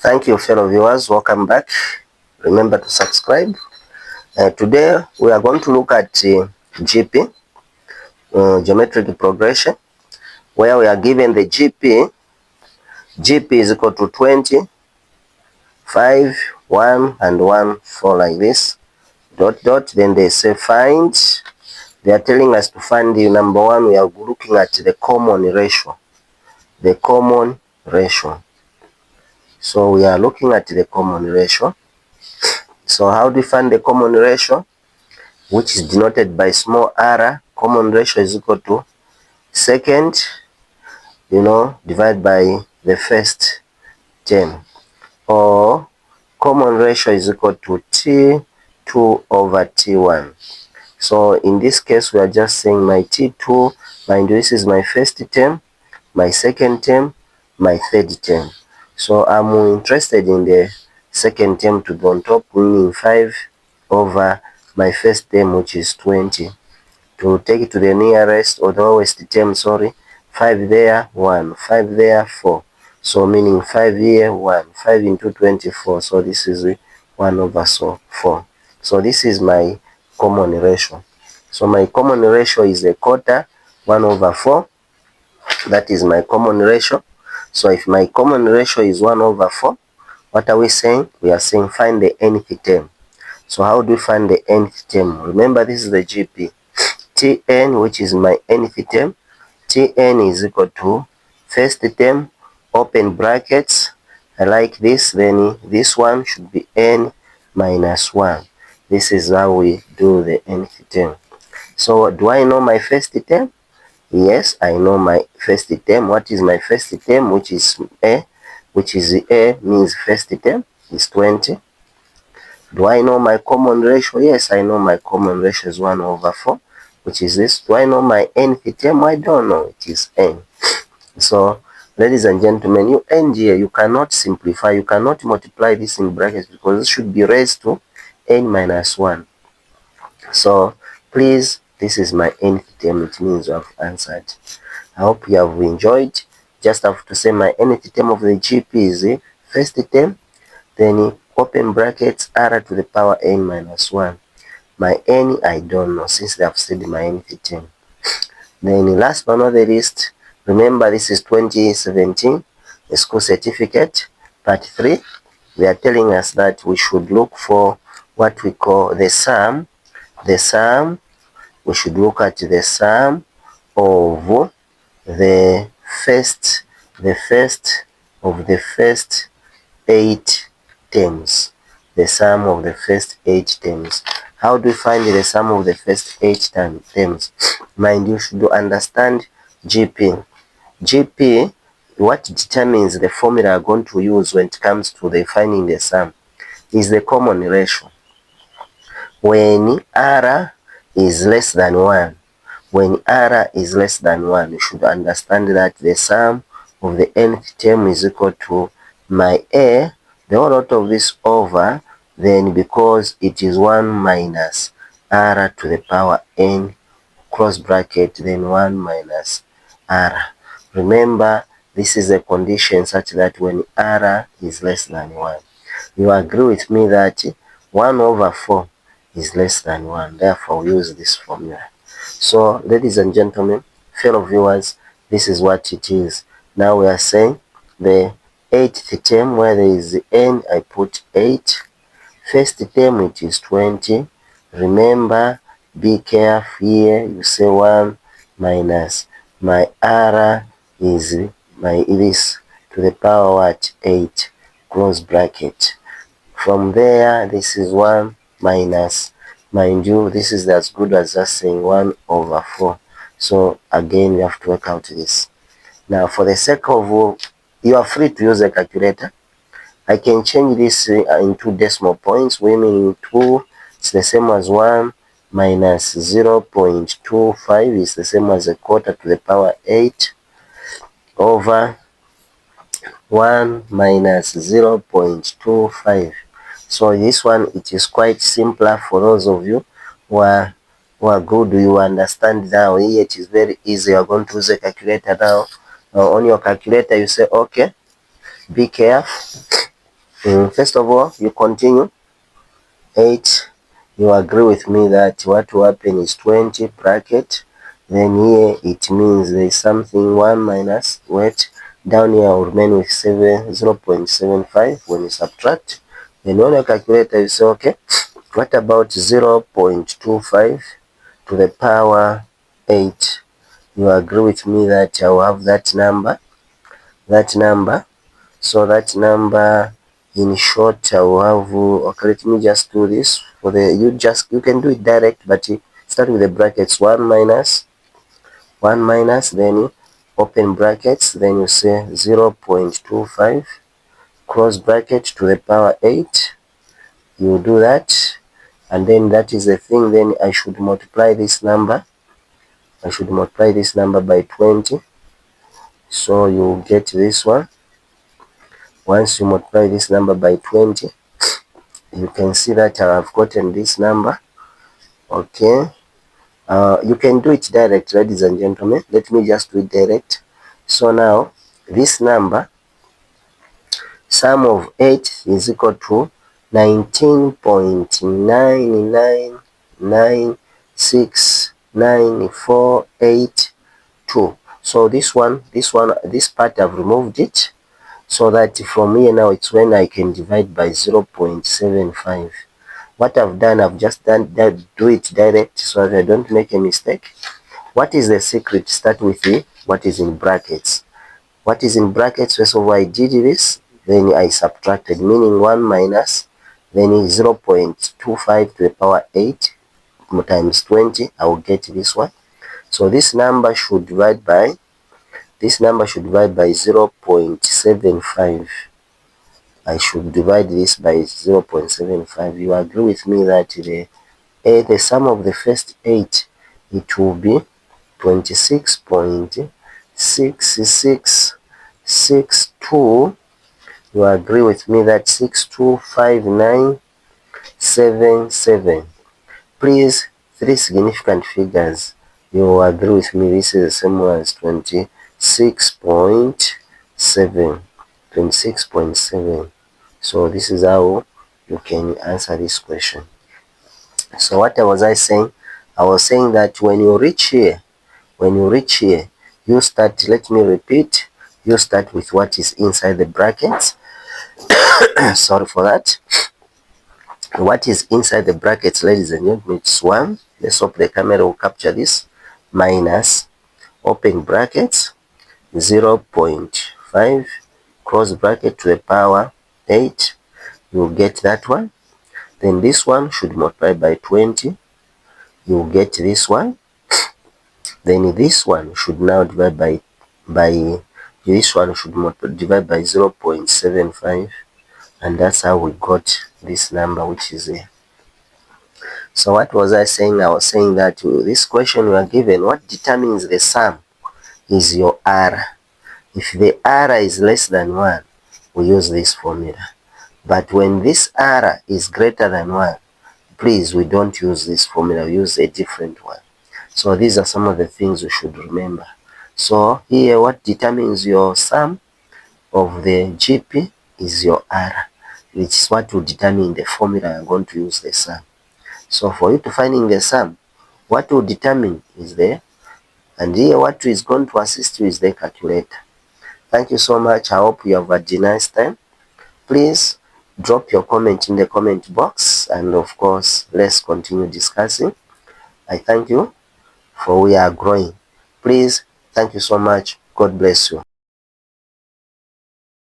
Thank you, fellow viewers. Welcome back. Remember to subscribe. Today we are going to look at GP, geometric progression, where we are given the GP. GP is equal to 20, 5, 1, and 1, 4 like this. Dot, dot. Then they say find. They are telling us to find the number 1. We are looking at the common ratio. The common ratio. So we are looking at the common ratio. So how do we find the common ratio, which is denoted by small r? Common ratio is equal to second, divided by the first term, or common ratio is equal to T2 over T1. So in this case, we are just saying my T2, mind this is my first term, my second term, my third term. So I'm interested in the second term to be on top, meaning 5 over my first term, which is 20. To take it to the nearest or the lowest term, 5 there, 1, 5 there, 4. So meaning 5 here, 1, 5 into 24. So this is 1 over 4. So this is my common ratio. So my common ratio is a quarter, 1 over 4. That is my common ratio. So if my common ratio is 1 over 4, what are we saying? We are saying find the nth term. So how do we find the nth term? Remember, this is the GP. Tn, which is my nth term, Tn is equal to first term, open brackets, I like this, then this one should be n minus 1. This is how we do the nth term. So do I know my first term? Yes, I know my first term. What is my first term? Which is A, means first term is 20. Do I know my common ratio? Yes, I know my common ratio is 1 over 4, which is this. Do I know my nth term? I don't know. It is n. So, ladies and gentlemen, you end here. You cannot simplify. You cannot multiply this in brackets because it should be raised to n minus 1. So, please, this is my nth term. It means you have answered. I hope you have enjoyed. Just have to say my nth term of the GP is the first term, then open brackets r to the power n minus 1. My n I don't know since they have said my nth term. Then last but not the least, remember this is 2017, the school certificate, part 3. They are telling us that we should look for what we call the sum. The sum, we should look at the sum of the first of the first 8 terms. The sum of the first 8 terms. How do we find the sum of the first 8 terms? Mind you should understand GP. GP, what determines the formula I'm going to use when it comes to the finding the sum, is the common ratio. When r is less than 1, when r is less than 1, you should understand that the sum of the nth term is equal to my a, the whole lot of this over, then because it is 1 minus r to the power n, cross bracket, then 1 minus r. Remember, this is a condition such that when r is less than 1. You agree with me that 1 over 4 is less than 1. Therefore, we use this formula. So, ladies and gentlemen, fellow viewers, this is what it is. Now we are saying the 8th term, where there is n, I put 8. First term, which is 20. Remember, be careful here. You say 1 minus my r is my this to the power what? 8, close bracket. From there, this is 1 minus, mind you, this is as good as just saying 1 over 4. So again, you have to work out this. Now, for the sake of, you are free to use a calculator. I can change this into decimal points, meaning 2 is the same as 1 minus 0.25 is the same as a quarter to the power 8 over 1 minus 0.25. So this one, it is quite simpler for those of you who are good. You understand now. Here it is very easy. You are going to use a calculator now. On your calculator, you say, okay, be careful. First of all, you continue 8. You agree with me that what will happen is 20 bracket. Then here it means there is something 1 minus weight. Down here I will remain with 0.75 when you subtract. Then on your calculator you say, okay, what about 0.25 to the power 8? You agree with me that I will have that number. So that number, in short, I will have, okay, let me just do this for the, you can do it direct, but start with the brackets. 1 minus, then open brackets, then you say 0.25 close bracket to the power 8. You do that, and then that is the thing. Then I should multiply this number by 20, so you get this one. Once you multiply this number by 20, you can see that I have gotten this number. Okay, you can do it direct, ladies and gentlemen. Let me just do it direct. So now this number, sum of 8 is equal to 19.9996948.2. So this part I've removed it, so that from here now it's when I can divide by 0.75. What I've done, I've just done that, do it direct so that I don't make a mistake. What is the secret? Start with what is in brackets. What is in brackets? First of all, I did this, then I subtracted, meaning 1 minus, then 0.25 to the power 8 times 20. I will get this one. So this number should divide by 0.75. I should divide this by 0.75. You agree with me that the sum of the first 8, it will be 26.6662. You agree with me that 625977. Please, 3 significant figures. You agree with me this is the same one as 26.7. 26.7. So this is how you can answer this question. So what was I saying? I was saying that when you reach here, you start, let me repeat, you start with what is inside the brackets. Sorry for that. What is inside the brackets, ladies and gentlemen, it's 1. Let's hope the camera will capture this. Minus, open brackets, 0.5 close bracket to the power 8. You'll get that one. Then this one should multiply by 20. You'll get this one. Then this one should now divide by this one should divide by 0.75, and that's how we got this number, which is here. So what was I saying? I was saying that this question we are given, what determines the sum is your R. If the R is less than 1, we use this formula. But when this R is greater than 1, please, we don't use this formula, we use a different one. So these are some of the things you should remember. So here, what determines your sum of the GP is your R, which is what will determine the formula you're going to use the sum. So for you to finding the sum, what will determine is there, and here what is going to assist you is the calculator. Thank you so much. I hope you have had a nice time. Please drop your comment in the comment box, and of course, let's continue discussing. I thank you, for we are growing. Please, thank you so much. God bless you.